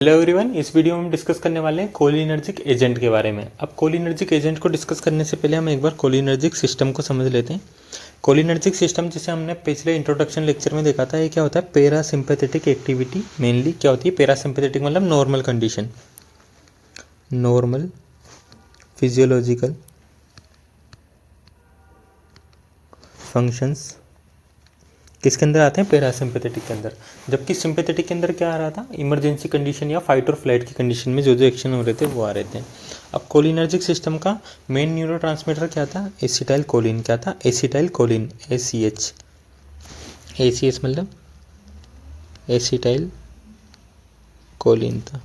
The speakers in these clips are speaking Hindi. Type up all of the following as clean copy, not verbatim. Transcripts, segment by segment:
हेलो एवरीवन, इस वीडियो में हम डिस्कस करने वाले हैं कोलिनर्जिक एजेंट के बारे में। अब कोलिनर्जिक एजेंट को डिस्कस करने से पहले हम एक बार कोलिनर्जिक सिस्टम को समझ लेते हैं। कोलिनर्जिक सिस्टम जिसे हमने पिछले इंट्रोडक्शन लेक्चर में देखा था, ये क्या होता है? पैरासिम्पैथेटिक एक्टिविटी मेनली क्या होती है? पैरासिम्पैथेटिक मतलब normal condition, normal physiological functions किसके अंदर आते हैं? पैरासिम्पैथेटिक के अंदर। जबकि सिंपैथेटिक के अंदर क्या आ रहा था? इमरजेंसी कंडीशन या फाइट और फ्लाइट की कंडीशन में जो जो एक्शन हो रहे थे वो आ रहे थे। अब कोलिनर्जिक सिस्टम का मेन न्यूरोट्रांसमीटर क्या था? Acetyl choline. क्या था? Acetyl choline, ACH। ACH मतलब एसिटाइल कोलिन था।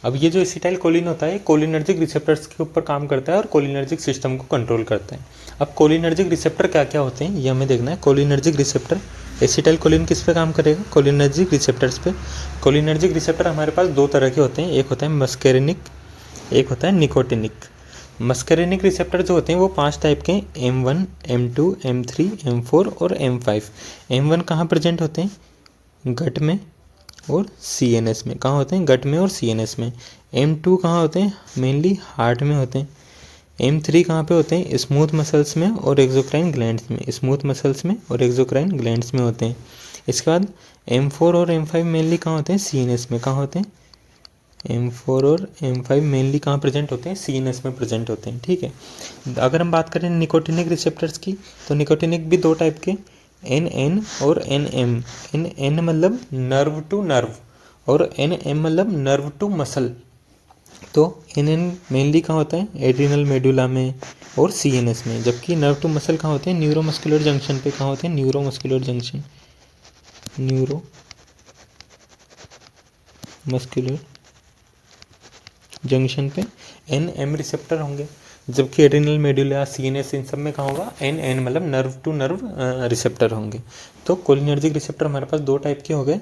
अब ये जो एसिटाइल कोलिन होता है, कोलिनर्जिक रिसेप्टर्स के ऊपर काम करता है और कोलिनर्जिक सिस्टम को कंट्रोल करता है। अब कोलिनर्जिक रिसेप्टर क्या क्या होते हैं ये हमें देखना है। कोलिनर्जिक रिसेप्टर, एसिटाइल कोलिन किस पे काम करेगा? कोलिनर्जिक रिसेप्टर्स पे। कोलिनर्जिक रिसेप्टर हमारे पास दो तरह के होते हैं, एक होता है मस्केरिनिक, एक होता है निकोटिनिक। मस्केरिनिक रिसेप्टर जो होते हैं वो 5 टाइप के M1, M2, M3, M4 और M5। M1 कहाँ प्रेजेंट होते हैं? गट में और CNS में। कहाँ होते हैं? गट में और CNS में। M2 कहाँ होते हैं? मेनली हार्ट में होते हैं। M3 कहाँ पे होते हैं? स्मूथ मसल्स में और एक्सोक्राइन ग्लैंड्स में। स्मूथ मसल्स में और एक्सोक्राइन ग्लैंड्स में होते हैं। इसके बाद M4 और M5 मेनली कहाँ होते हैं? CNS में। कहाँ होते हैं? M4 और M5 मेनली कहाँ प्रेजेंट होते हैं? CNS में प्रेजेंट होते हैं। ठीक है। अगर हम बात करें निकोटिनिक रिसेप्टर्स की, तो निकोटिनिक भी दो टाइप के, NN और NM। NN मतलब नर्व टू नर्व और NM मतलब नर्व टू मसल। तो NN मेनली कहाँ होता है? एड्रिनल मेडुला में और CNS में। जबकि नर्व टू मसल कहाँ होते हैं? न्यूरोमस्कुलर जंक्शन पे। कहाँ होते हैं? Neuromuscular junction, neuro muscular junction पे NM रिसेप्टर होंगे। जबकि एड्रिनल मेडुला, CNS, इन सब में कहाँ होगा? NN मतलब नर्व टू नर्व रिसेप्टर होंगे। तो कोलिनर्जिक रिसेप्टर हमारे पास दो टाइप के हो गए,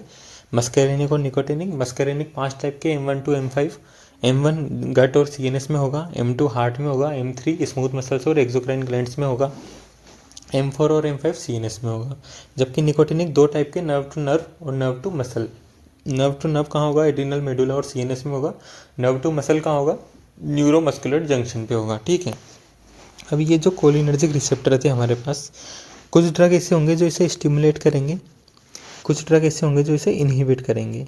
मस्केरिनिक और निकोटिनिक। मस्केरिनिक 5 टाइप के, M1 to M5। M1 गट और CNS में होगा, M2 हार्ट में होगा, M3 स्मूथ मसल्स और एक्सोक्राइन ग्लैंड्स में होगा, M4 और M5 CNS में होगा। जबकि निकोटिनिक दो टाइप के, नर्व टू नर्व और nerve to muscle. Nerve to nerve कहाँ होगा? एड्रिनल मेडुला और CNS में होगा। नर्व टू मसल कहाँ होगा? न्यूरोमस्कुलर जंक्शन पे होगा। ठीक है। अब ये जो कोलिनर्जिक रिसेप्टर थे हमारे पास, कुछ ड्रग ऐसे होंगे जो इसे स्टिमुलेट करेंगे, कुछ ड्रग ऐसे होंगे जो इसे इनहिबिट करेंगे।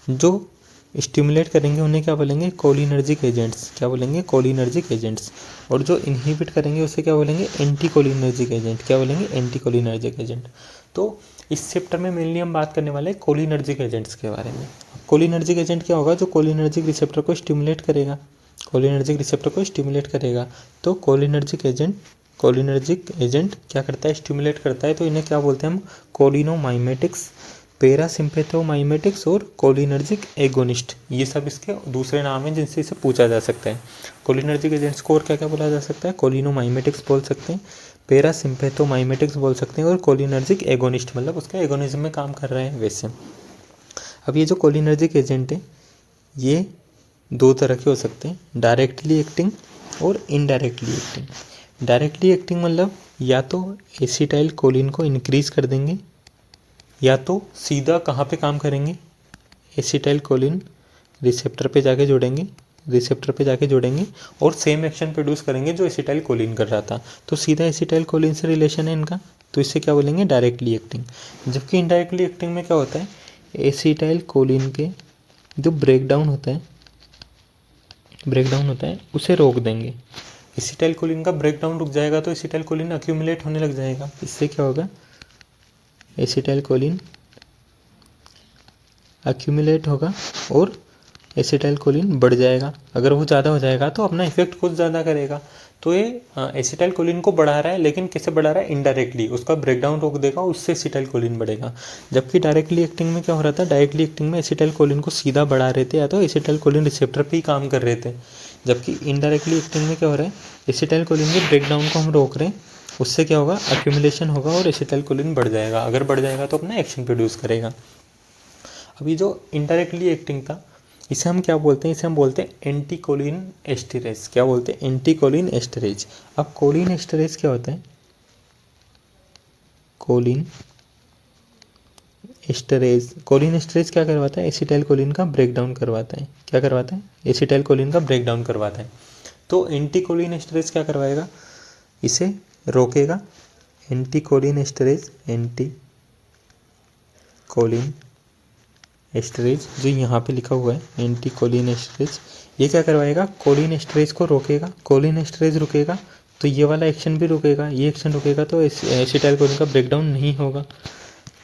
जो स्टिमुलेट करेंगे उन्हें क्या बोलेंगे? Cholinergic agents. क्या बोलेंगे? Cholinergic agents. और जो इनहिबिट करेंगे उसे क्या बोलेंगे? Anti cholinergic agent. क्या बोलेंगे? Anti cholinergic agent. तो इस चैप्टर में मेनली हम बात करने वाले हैं कोलिनर्जिक एजेंट्स के बारे में। कोलिनर्जिक एजेंट क्या होगा? जो कोलिनर्जिक रिसेप्टर को स्टिमुलेट करेगा, कोलिनर्जिक रिसेप्टर को स्टिमुलेट करेगा। तो कोलिनर्जिक एजेंट क्या करता है? स्टिमुलेट करता है। तो इन्हें क्या बोलते हैं हम? कोलिनोमाइमेटिक्स, पैरासिम्पैथोमाइमेटिक्स और कोलिनर्जिक एगोनिस्ट। ये सब इसके दूसरे नाम हैं जिनसे इसे पूछा जा सकता है। कोलिनर्जिक एजेंट्स को और क्या क्या बोला जा सकता है? कोलिनोमाइमेटिक्स बोल सकते हैं, पैरासिम्पैथोमाइमेटिक्स बोल सकते हैं और कोलिनर्जिक एगोनिस्ट मतलब उसका एगोनिज्म में काम कर रहे हैं वैसे। अब ये जो कोलिनर्जिक एजेंट है ये दो तरह के हो सकते हैं, डायरेक्टली एक्टिंग और इनडायरेक्टली एक्टिंग। डायरेक्टली एक्टिंग मतलब या तो एसिटाइल कोलिन को इंक्रीज कर देंगे या तो सीधा कहाँ पे काम करेंगे? एसिटाइल कोलिन रिसेप्टर पे जाके जुड़ेंगे और सेम एक्शन प्रोड्यूस करेंगे जो एसिटाइल कोलिन कर रहा था। तो सीधा एसिटाइल कोलिन से रिलेशन है इनका, तो इससे क्या बोलेंगे? Directly acting. जबकि इनडायरेक्टली एक्टिंग में क्या होता है? एसिटाइल कोलिन के जो ब्रेकडाउन होता है उसे रोक देंगे। एसिटाइल कोलिन का ब्रेकडाउन रुक जाएगा तो एसिटाइल कोलिन अक्यूमुलेट होने लग जाएगा। इससे क्या होगा? एसिटाइल कोलिन अक्यूमुलेट होगा और एसिटाइल कोलिन बढ़ जाएगा। अगर वो ज़्यादा हो जाएगा तो अपना इफेक्ट कुछ ज़्यादा करेगा। तो ये एसिटाइल कोलिन को बढ़ा रहा है, लेकिन कैसे बढ़ा रहा है? इनडायरेक्टली। उसका ब्रेकडाउन रोक देगा, उससे एसिटाइल कोलिन बढ़ेगा। जबकि डायरेक्टली एक्टिंग में क्या हो रहा था? डायरेक्टली एक्टिंग में एसिटाइल कोलिन को सीधा बढ़ा रहे थे या तो एसिटाइल कोलिन रिसेप्टर पर ही काम कर रहे थे। जबकि इनडायरेक्टली एक्टिंग में क्या हो रहा है? एसिटाइल कोलिन के ब्रेकडाउन को हम रोक रहे हैं, उससे क्या होगा? अक्यूमुलेशन होगा और एसिटाइल कोलिन बढ़ जाएगा। अगर बढ़ जाएगा तो अपना एक्शन प्रोड्यूस करेगा। अभी जो इनडायरेक्टली एक्टिंग था इसे हम क्या बोलते हैं? इसे हम बोलते हैं एंटी कोलिन एस्टरेज। क्या बोलते हैं? Anti choline esterase. अब कोलिन एस्टरेज क्या होता है? कोलिन एस्टरेज, कोलिन एस्टरेज क्या करवाता है, एसिटाइल कोलिन का ब्रेकडाउन करवाता है। क्या करवाता है, एसिटाइल कोलिन का ब्रेकडाउन करवाता है। तो एंटी कोलिन एस्टरेज क्या करवाएगा, इसे रोकेगा। Anti choline esterase, anti choline esterase जो यहाँ पे लिखा हुआ है एंटी कोलिन एस्टरेज, ये क्या करवाएगा, कोलिन एस्टरेज को रोकेगा। कोलिन एस्टरेज रुकेगा तो ये वाला एक्शन भी रुकेगा, ये एक्शन रुकेगा तो एसिटाइल कोलिन का ब्रेकडाउन नहीं होगा।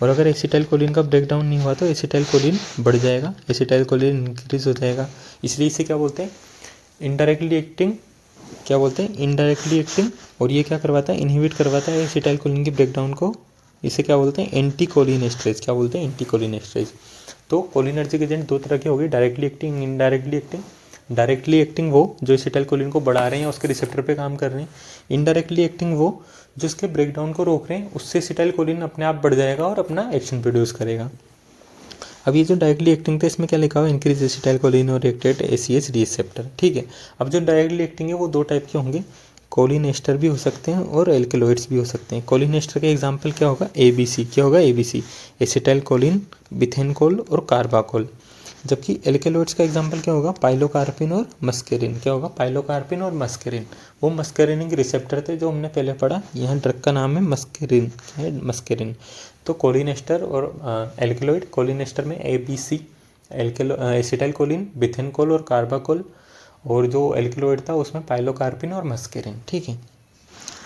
और अगर एसिटाइल कोलिन का ब्रेकडाउन नहीं हुआ तो एसिटाइल कोलिन बढ़ जाएगा, एसिटाइल कोलिन इंक्रीज हो जाएगा। इसलिए इसे क्या बोलते हैं, इनडायरेक्टली एक्टिंग, क्या बोलते हैं, इनडायरेक्टली एक्टिंग। और ये क्या करवाता है, इनहिबिट करवाता है एसिटाइल कोलिन के ब्रेकडाउन को। इसे क्या बोलते हैं, एंटी कोलिन एस्टरेज। क्या बोलते हैं, एंटी कोलिन एस्टरेज। तो कोलिनर्जिक एजेंट दो तरह के हो गए, directly acting, indirectly acting. Directly acting वो जो एसिटाइल कोलिन को बढ़ा रहे हैं, उसके रिसेप्टर पे काम कर रहे हैं। इनडायरेक्टली एक्टिंग वो जो उसके ब्रेकडाउन को रोक रहे हैं, उससे एसिटाइल कोलिन अपने आप बढ़ जाएगा और अपना एक्शन प्रोड्यूस करेगा। अब ये जो डायरेक्टली एक्टिंग था इसमें क्या लिखा हुआ है, इंक्रीज एसिटाइल कोलिन और एक्टेट ACH रिसेप्टर। ठीक है, अब जो डायरेक्टली एक्टिंग है वो दो टाइप के होंगे, कोलिन एस्टर भी हो सकते हैं और एल्केलॉइड्स भी हो सकते हैं। कोलिन एस्टर के एग्जांपल क्या होगा, ABC। क्या होगा, ABC, एसिटाइल कोलिन, बिथेनकोल और कार्बाकोल। जबकि एल्केलॉइड्स का एग्जांपल क्या होगा, पाइलोकार्पिन और मस्केरिन। क्या होगा, पाइलोकार्पिन और मस्केरिन। वो मस्केरिनिक रिसेप्टर थे जो हमने पहले पढ़ा, यहाँ ड्रग का नाम है मस्केरिन, है मस्केरिन। तो कोलिन एस्टर और एल्केलॉइड, कोलिन एस्टर में ABC, एसिटाइल कोलिन, बिथेनकोल और कार्बाकोल, और जो एल्केलॉइड था उसमें पाइलोकार्पिन और मस्केरिन। ठीक है,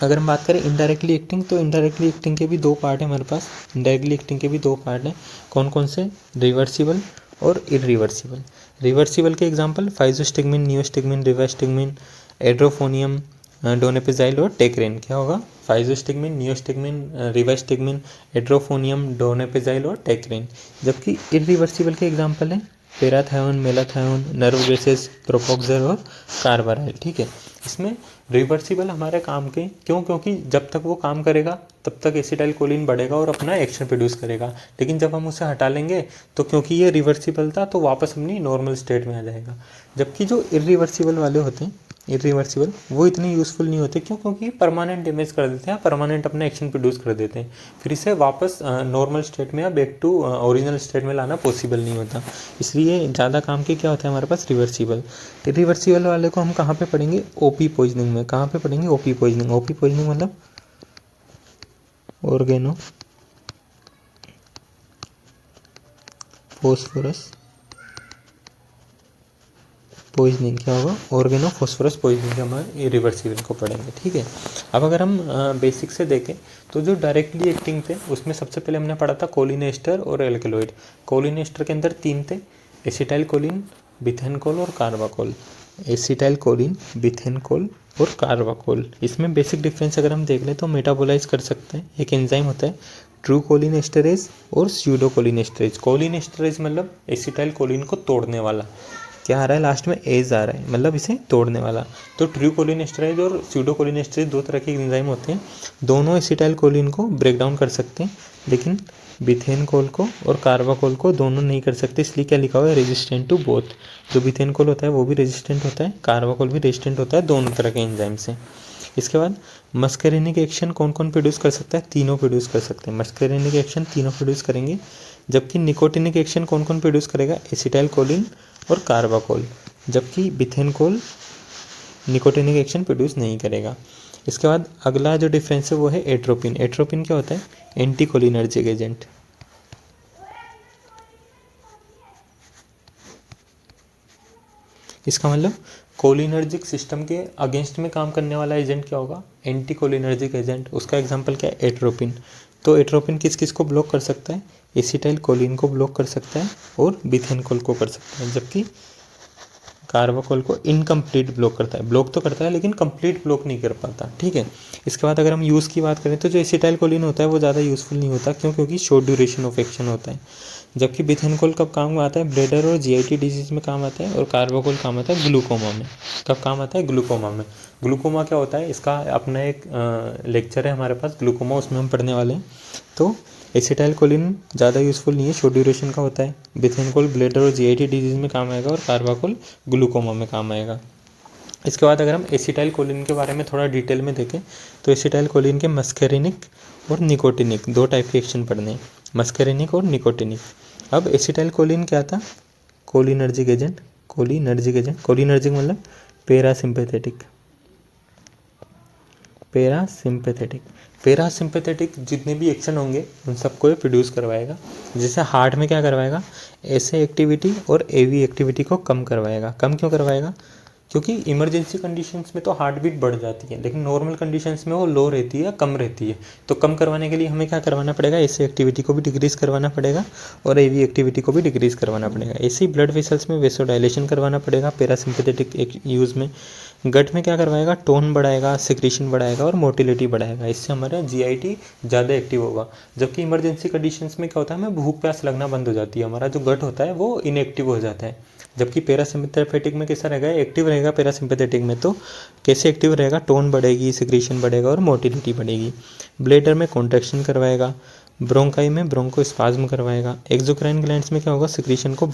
अगर हम बात करें इनडायरेक्टली एक्टिंग, तो इनडायरेक्टली एक्टिंग के भी दो पार्ट हैं हमारे पास। इनडायरेक्टली एक्टिंग के भी दो पार्ट हैं, कौन कौन से, रिवर्सिबल और इरिवर्सिबल। रिवर्सिबल के एग्जांपल फाइजोस्टिगमिन, नियोस्टिगमिन, रिवास्टिगमिन, एड्रोफोनियम, डोनेपेजाइल और टेक्रेन। क्या होगा, फाइजोस्टिगमिन, नियोस्टिगमिन, रिवास्टिगमिन, एड्रोफोनियम, डोनेपेजाइल और टेक्रेन। जबकि इरिवर्सिबल के एग्जांपल हैं पेराथायोन, मेलाथायोन, नर्व बेसिस, प्रोपोक्सर और कार्बाराइल। ठीक है, इसमें रिवर्सिबल हमारे काम के क्यों, क्योंकि जब तक वो काम करेगा तब तक एसिटाइल कोलिन बढ़ेगा और अपना एक्शन प्रोड्यूस करेगा। लेकिन जब हम उसे हटा लेंगे तो क्योंकि ये रिवर्सिबल था तो वापस अपनी नॉर्मल स्टेट में आ जाएगा। जबकि जो इरिवर्सिबल वाले होते हैं, इरिवर्सिबल, वो इतने यूज़फुल नहीं होते। क्यों, क्योंकि परमानेंट डैमेज कर देते हैं, परमानेंट अपना एक्शन प्रोड्यूस कर देते हैं। फिर इसे वापस नॉर्मल स्टेट में या बैक टू ओरिजिनल स्टेट में लाना पॉसिबल नहीं होता। इसलिए ज़्यादा काम के क्या होता है हमारे पास, रिवर्सिबल। इरिवर्सिबल वाले को हम कहाँ पे पढ़ेंगे, ओपी पॉइजनिंग में। कहाँ पे पढ़ेंगे, ओपी पॉइजनिंग। ओपी पॉइजनिंग मतलब ऑर्गेनो फॉस्फोरस पॉइजनिंग। क्या होगा, ऑर्गेनो फॉस्फोरस पॉइजनिंग हम रिवर्सिबल को पढ़ेंगे। ठीक है, अब अगर हम बेसिक से देखें तो जो डायरेक्टली एक्टिंग थे उसमें सबसे पहले हमने पढ़ा था कोलिन एस्टर और एल्केलॉइड। कोलिन एस्टर के अंदर तीन थे, एसिटाइल कोलिन, बिथेनकोल और कार्बाकोल। एसिटाइल कोलिन, बिथेनकोल और कार्बाकोल। इसमें बेसिक डिफरेंस अगर हम देख लें तो मेटाबोलाइज कर सकते हैं, एक एंजाइम होता है ट्रू कोलिन एस्टरेज और pseudo choline esterase. Choline esterase मतलब एसिटाइल कोलिन को तोड़ने वाला, क्या आ रहा है लास्ट में, एज आ रहा है, मतलब इसे तोड़ने वाला। तो ट्रू कोलिन एस्टरेज और स्यूडो कोलिन एस्टरेज दो तरह के एंजाइम होते हैं, दोनों एसिटाइल कोलिन को ब्रेक डाउन कर सकते हैं, लेकिन बिथेनकोल को और कार्बाकोल को दोनों नहीं कर सकते। इसलिए क्या लिखा हुआ है, रेजिस्टेंट टू बोथ। जो बिथेनकोल होता है वो भी रेजिस्टेंट होता है, कार्बाकोल भी रेजिस्टेंट होता है, दोनों तरह के एंजाइम से। इसके बाद मस्केरिनिक एक्शन कौन कौन प्रोड्यूस कर सकता है, तीनों प्रोड्यूस कर सकते हैं। मस्केरिनिक एक्शन तीनों प्रोड्यूस करेंगे। जबकि निकोटिनिक एक्शन कौन कौन प्रोड्यूस करेगा, एसिटाइल कोलिन और कार्बाकोल। जबकि बिथेनकोल निकोटिनिक एक्शन प्रोड्यूस नहीं करेगा। इसके बाद अगला जो डिफरेंस है वो है एट्रोपिन। एट्रोपिन क्या होता है, एंटी कोलिनर्जिक एजेंट। इसका मतलब कोलिनर्जिक सिस्टम के अगेंस्ट में काम करने वाला एजेंट क्या होगा, एंटी कोलिनर्जिक एजेंट। उसका एग्जांपल क्या है, एट्रोपिन। तो एट्रोपिन किस किस को ब्लॉक कर सकता है, एसिटाइल कोलिन को ब्लॉक कर सकता है और बिथेनकोल को कर सकता है। जबकि कार्बाकोल को इनकम्प्लीट ब्लॉक करता है, ब्लॉक तो करता है लेकिन कंप्लीट ब्लॉक नहीं कर पाता। ठीक है, इसके बाद अगर हम यूज़ की बात करें तो जो एसिटाइल कोलिन होता है वो ज़्यादा यूज़फुल नहीं होता। क्यों, क्योंकि शॉर्ट ड्यूरेशन ऑफ एक्शन होता है। जबकि बिथेनकोल कब काम आता है, ब्लेडर और GIT डिजीज में काम आता है, और कार्बाकोल काम आता है ग्लूकोमा में। कब काम आता है, ग्लूकोमा में। ग्लूकोमा क्या होता है, इसका अपना एक लेक्चर है हमारे पास ग्लूकोमा, उसमें हम पढ़ने वाले हैं। तो एसिटाइल कोलिन ज़्यादा यूज़फुल नहीं है, शॉर्ट ड्यूरेशन का होता है। बिथेनकोल ब्लेडर और GIT डिजीज में काम आएगा और कार्बाकोल ग्लूकोमा में काम आएगा। इसके बाद अगर हम एसिटाइल कोलिन के बारे में थोड़ा डिटेल में देखें तो एसिटाइल कोलिन के मस्कैरिनिक और निकोटिनिक दो टाइप के एक्शन पढ़ने हैं, मस्कैरिनिक और निकोटिनिक। अब एसिटाइल कोलिन क्या था? Cholinergic agent. कोलिनर्जिक मतलब पैरासिम्पैथेटिक। पैरासिम्पैथेटिक जितने भी एक्शन होंगे उन सबको ये प्रोड्यूस करवाएगा। जैसे हार्ट में क्या करवाएगा? ऐसे एक्टिविटी और एवी एक्टिविटी को कम करवाएगा। कम क्यों करवाएगा? क्योंकि इमरजेंसी कंडीशंस में तो हार्ट बीट बढ़ जाती है, लेकिन नॉर्मल कंडीशंस में वो लो रहती है, कम रहती है। तो कम करवाने के लिए हमें क्या करवाना पड़ेगा? ऐसे एक्टिविटी को भी डिक्रीज करवाना पड़ेगा और एवी एक्टिविटी को भी डिक्रीज करवाना पड़ेगा। ऐसे ही ब्लड वेसल्स में वेसोडाइलेशन करवाना पड़ेगा पैरासिम्पैथेटिक यूज़ में। गट में क्या करवाएगा? टोन बढ़ाएगा, सिक्रीशन बढ़ाएगा और मोटिलिटी बढ़ाएगा। इससे हमारा जीआईटी ज़्यादा एक्टिव होगा। जबकि इमरजेंसी कंडीशंस में क्या होता है? हमें भूख प्यास लगना बंद हो जाती है, हमारा जो गट होता है वो इनएक्टिव हो जाता है। जबकि पैरासिम्पैथेटिक में कैसा रहेगा? एक्टिव रहेगा। पैरासिम्पैथेटिक में तो कैसे एक्टिव रहेगा? टोन बढ़ेगी, सिक्रीशन बढ़ेगा और मोटिलिटी बढ़ेगी। ब्लैडर में कॉन्ट्रैक्शन करवाएगा। ब्रोंकाई में ब्रोंकोस्पाज्म करवाएगा। एक्सोक्राइन ग्लैंड्स में क्या होगा? सिक्रीशंस को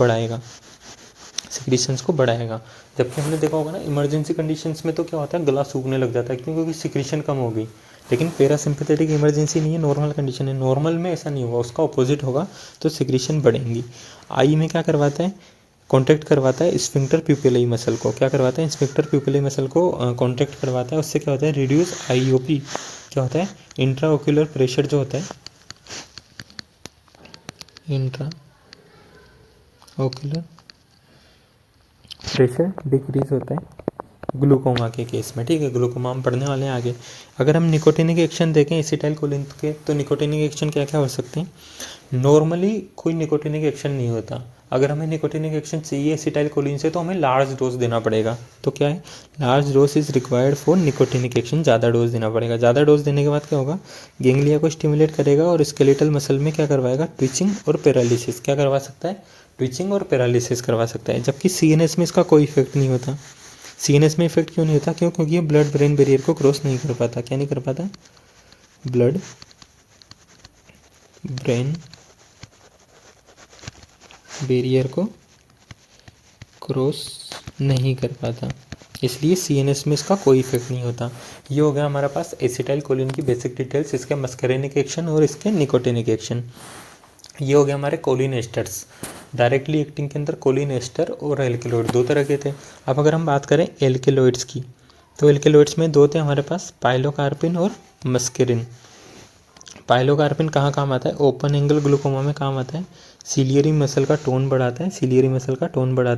बढ़ाएगा। जबकि हमने देखा होगा ना इमरजेंसी कंडीशंस में तो क्या होता है? गला सूखने लग जाता है, क्यों? क्योंकि सिक्रीशन कम हो गई। लेकिन पैरासिम्पैथेटिक इमरजेंसी नहीं है, नॉर्मल कंडीशन है। नॉर्मल में ऐसा नहीं होगा, उसका ऑपोजिट होगा, तो सिक्रीशन बढ़ेंगी। आई में क्या करवाता है? कॉन्ट्रैक्ट करवाता है स्फिंक्टर प्यूपिलाई मसल को। क्या करवाता है? स्फिंक्टर प्यूपिलाई मसल को कॉन्ट्रैक्ट करवाता है। उससे क्या होता है? Reduce IOP. क्या होता है? इंट्रा ओक्यूलर प्रेशर जो होता है, इंट्रा ओक्यूलर प्रेशर डिक्रीज होता है ग्लूकोमा के केस में। ठीक है, ग्लूकोमा हम पढ़ने वाले हैं आगे। अगर हम निकोटिनिक एक्शन देखें एसिटाइल कोलिन के, तो निकोटिनिक एक्शन क्या क्या हो सकते हैं? नॉर्मली कोई निकोटिनिक एक्शन नहीं होता। अगर हमें निकोटिनिक एक्शन चाहिए एसिटाइल कोलिन से तो हमें लार्ज डोज देना पड़ेगा। तो क्या है? Large dose is required for nicotinic action. ज़्यादा डोज देना पड़ेगा। ज़्यादा डोज देने के बाद क्या होगा? गेंगलिया को स्टिमुलेट करेगा और स्केलेटल मसल में क्या करवाएगा? ट्विचिंग और पैरालिसिस। क्या करवा सकता है? ट्विचिंग और पैरालिसिस करवा सकता है। जबकि सीएनएस में इसका कोई इफेक्ट नहीं होता। सीएनएस में इफेक्ट क्यों नहीं होता? क्योंकि ये ब्लड ब्रेन बैरियर को क्रॉस नहीं कर पाता। क्या नहीं कर पाता? ब्लड ब्रेन बैरियर को क्रॉस नहीं कर पाता, इसलिए सीएनएस में इसका कोई इफेक्ट नहीं होता। ये हो गया हमारे पास एसिटाइल कोलिन की बेसिक डिटेल्स, इसके मस्करेनिक एक्शन और इसके निकोटिनिक एक्शन। ये हो गया हमारे कोलिन एस्टर्स। डायरेक्टली एक्टिंग के अंदर कोलिन एस्टर और एल्केलॉइड दो तरह के थे। अब अगर हम बात करें एल्केलॉइड्स की, तो एल्केलॉइड्स में दो थे हमारे पास, पाइलोकार्पिन और मस्करिन। पाइलोकार्पिन कहाँ काम आता है? ओपन एंगल ग्लूकोमा में काम आता है। सिलियरी मसल का टोन बढ़ाता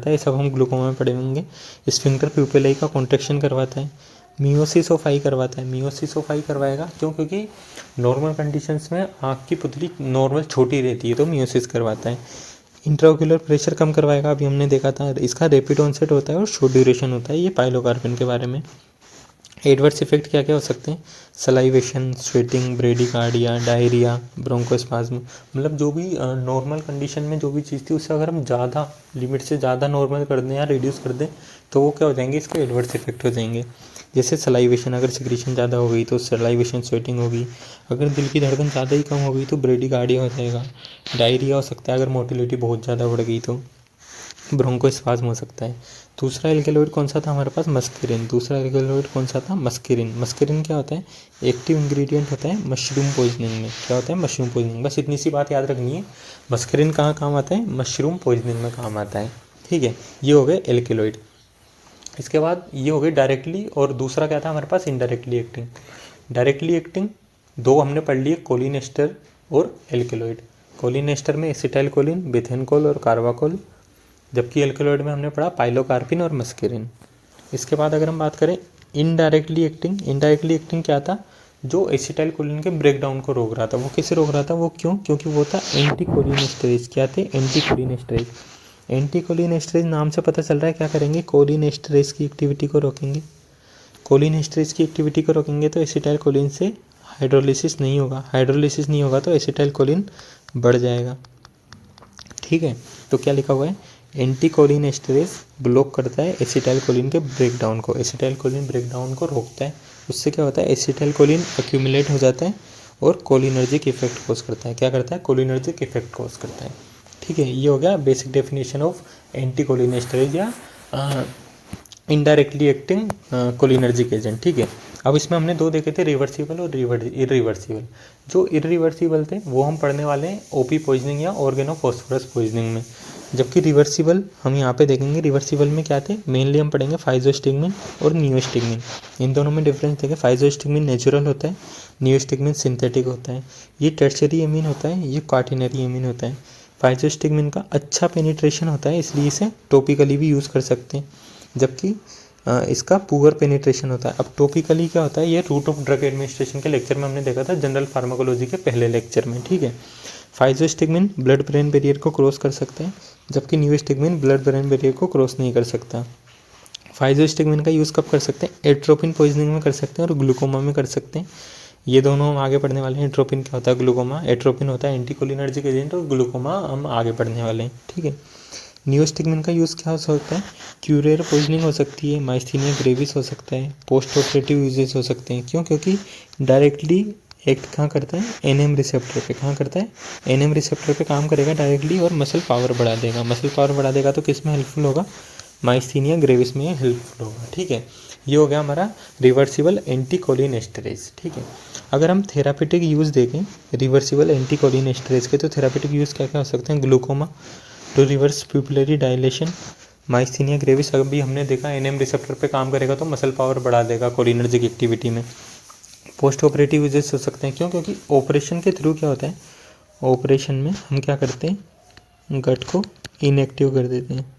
है, ये सब हम ग्लूकोमा में पढ़ेंगे। स्फिंक्टर प्यूपिलाई का कॉन्ट्रैक्शन करवाता है। मियोसिस ऑफ आई करवाता है। मियोसिस ऑफ आई करवाएगा क्यों? क्योंकि नॉर्मल कंडीशंस में आँख की पुतली नॉर्मल छोटी रहती है, तो मियोसिस करवाता है। इंट्राओक्यूलर प्रेशर कम करवाएगा, अभी हमने देखा था। इसका रैपिड ऑनसेट होता है और शॉर्ट ड्यूरेशन होता है। ये पाइलोकार्पिन के बारे में। एडवर्स इफेक्ट क्या क्या हो सकते हैं? Salivation, sweating, bradycardia, diarrhoea, bronchospasm. मतलब जो भी नॉर्मल कंडीशन में जो भी चीज़ थी उससे अगर हम ज़्यादा लिमिट से ज़्यादा नॉर्मल कर दें या रिड्यूस कर दें तो वो क्या हो जाएंगे? इसके एडवर्स इफेक्ट हो जाएंगे। जैसे सलाइवेशन, अगर सिक्रीशन ज़्यादा हो गई तो सलाइवेशन, स्वेटिंग होगी। अगर दिल की धड़कन ज़्यादा ही कम हो गई तो ब्रेडिकार्डिया हो जाएगा। डायरिया हो सकता है अगर मोटिलिटी बहुत ज़्यादा बढ़ गई तो। ब्रोंकोस्पाज्म हो सकता है। दूसरा एल्केलॉइड कौन सा था हमारे पास? मस्करिन। मस्करिन क्या होता है? एक्टिव इंग्रेडिएंट होता है मशरूम पॉइजनिंग में। क्या होता है? Mushroom poisoning. बस इतनी सी बात याद रखनी है। मस्करिन कहाँ काम आता है? मशरूम पॉइजनिंग में काम आता है। ठीक है, ये हो गए एल्केलॉइड। इसके बाद ये हो गई डायरेक्टली, और दूसरा क्या था हमारे पास? Indirectly acting. डायरेक्टली एक्टिंग दो हमने पढ़ लिए, कोलिन एस्टर और एल्केलॉइड। कोलिन एस्टर में एसिटाइल कोलिन, बेथेनकोल और कार्बाकोल, जबकि एल्केलॉइड में हमने पढ़ा पाइलोकार्पिन और मस्करिन। इसके बाद अगर हम बात करें इनडायरेक्टली एक्टिंग क्या था? जो एसिटाइल कोलिन के ब्रेकडाउन को रोक रहा था। वो कैसे रोक रहा था? वो क्यों? क्योंकि वो था एंटीकोलिनेस्टरेज। क्या थे? एंटीकोलिनेस्टरेज। एंटीकोलिनेस्टरेज नाम से पता चल रहा है क्या करेंगे? कोलिनेस्टरेज की एक्टिविटी को रोकेंगे। कोलिनेस्टरेज की एक्टिविटी को रोकेंगे तो एसिटाइल कोलिन से हाइड्रोलिसिस नहीं होगा तो एसिटाइल कोलिन बढ़ जाएगा। ठीक है, तो क्या लिखा हुआ है? एंटीकोलिनेस्टरेज ब्लॉक करता है एसिटाइल कोलिन के ब्रेकडाउन को। एसिटाइल कोलिन ब्रेकडाउन को रोकता है। उससे क्या होता है? एसिटाइल कोलिन एक्यूमुलेट हो जाता है और कोलिनर्जिक इफेक्ट कॉज करता है। क्या करता है? कोलिनर्जिक इफेक्ट कॉज करता है। ठीक है, ये हो गया बेसिक डेफिनेशन ऑफ एंटीकोलिनेस्टरेज या इनडायरेक्टली एक्टिंग कोलिनर्जिक एजेंट। ठीक है, अब इसमें हमने दो देखे थे, रिवर्सिबल और इरिवर्सिबल। जो इरिवर्सिबल थे वो हम पढ़ने वाले हैं ओपी पॉइजनिंग या ऑर्गेनोफॉस्फोरस पॉइजनिंग में, जबकि रिवर्सिबल हम यहाँ पे देखेंगे। रिवर्सिबल में क्या थे, मेनली हम पढ़ेंगे फाइजोस्टिग्मिन और नियोस्टिग्मिन। इन दोनों में डिफरेंस देखें, फाइजोस्टिग्मिन नेचुरल होता है, नियोस्टिग्मिन सिंथेटिक होता है। ये टर्शियरी एमीन होता है, ये क्वाटिनरी एमीन होता है। फाइजोस्टिग्मिन का अच्छा पेनिट्रेशन होता है, इसलिए इसे टॉपिकली भी यूज़ कर सकते हैं, जबकि इसका पुअर पेनिट्रेशन होता है। अब टॉपिकली क्या होता है, ये रूट ऑफ ड्रग एडमिनिस्ट्रेशन के लेक्चर में हमने देखा था, जनरल फार्माकोलॉजी के पहले लेक्चर में। ठीक है, फाइजोस्टिग्मिन ब्लड ब्रेन बैरियर को क्रॉस कर सकते हैं, जबकि नियोस्टिग्मिन ब्लड ब्रेन बैरियर को क्रॉस नहीं कर सकता। फाइजोस्टिग्मिन का यूज़ कब कर सकते हैं, एट्रोपिन पॉइजनिंग में कर सकते हैं और ग्लूकोमा में कर सकते हैं। ये दोनों हम आगे पढ़ने वाले हैं। एट्रोपिन क्या होता है, ग्लूकोमा। एट्रोपिन होता है एंटीकोलिनर्जिक एजेंट और ग्लूकोमा हम आगे पढ़ने वाले हैं। ठीक है, नियोस्टिग्मिन का यूज़ क्या हो सकता है, क्यूरेर पॉइजनिंग हो सकती है, माइस्थीनिया ग्रेविस हो सकता है, पोस्ट ऑपरेटिव यूजेस हो सकते हैं। क्यों, क्योंकि डायरेक्टली एक्ट कहाँ करता है, एनएम रिसेप्टर पे। कहाँ करता है, एनएम रिसेप्टर पे काम करेगा डायरेक्टली और मसल पावर बढ़ा देगा। मसल पावर बढ़ा देगा तो किस में हेल्पफुल होगा, माइस्थीनिया ग्रेविस में हेल्पफुल होगा। ठीक है, ये हो गया हमारा रिवर्सिबल एंटीकोलिनेस्टरेज। ठीक है, अगर हम थेरापेटिक यूज़ देखें रिवर्सिबल एंटीकोलिनेस्टरेज के, तो थेरापेटिक यूज़ क्या क्या हो सकते हैं, glaucoma to reverse pupillary dilation, myasthenia gravis अभी हमने देखा एनएम रिसेप्टर पे काम करेगा तो मसल पावर बढ़ा देगा कोलिनर्जिक एक्टिविटी में। पोस्ट ऑपरेटिव यूजेस हो सकते हैं। क्यों, क्योंकि ऑपरेशन के थ्रू क्या होता है, ऑपरेशन में हम क्या करते हैं, गट को इनएक्टिव कर देते हैं।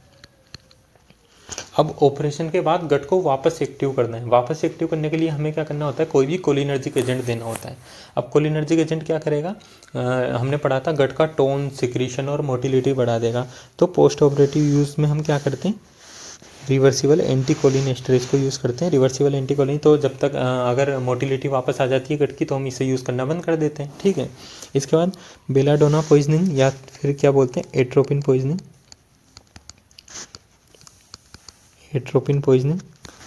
अब ऑपरेशन के बाद गट को वापस एक्टिव करना है। वापस एक्टिव करने के लिए हमें क्या करना होता है, कोई भी कोलिनर्जिक एजेंट देना होता है। अब कोलिनर्जिक एजेंट क्या करेगा, हमने पढ़ा था गट का टोन, सिक्रीशन और मोटिलिटी बढ़ा देगा। तो पोस्ट ऑपरेटिव यूज़ में हम क्या करते हैं, रिवर्सिबल एंटीकोलिनेस्टरेज को यूज़ करते हैं। रिवर्सिबल एंटीकोलिन, तो जब तक अगर मोटिलिटी वापस आ जाती है गट की तो हम इसे यूज़ करना बंद कर देते हैं। ठीक है, इसके बाद बेलाडोना पॉइजनिंग या फिर क्या बोलते हैं, एट्रोपिन पॉइजनिंग, एट्रोपिन पॉइजनिंग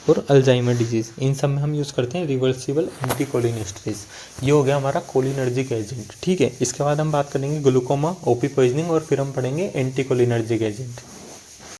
और अल्जाइमर डिजीज़, इन सब में हम यूज़ करते हैं रिवर्सिबल एंटीकोलिनेस्टरेज। ये हो गया हमारा कोलिनर्जिक एजेंट। ठीक है, इसके बाद हम बात करेंगे ग्लूकोमा, ओपी पॉइजनिंग और फिर हम पढ़ेंगे एंटीकोलिनर्जिक एजेंट।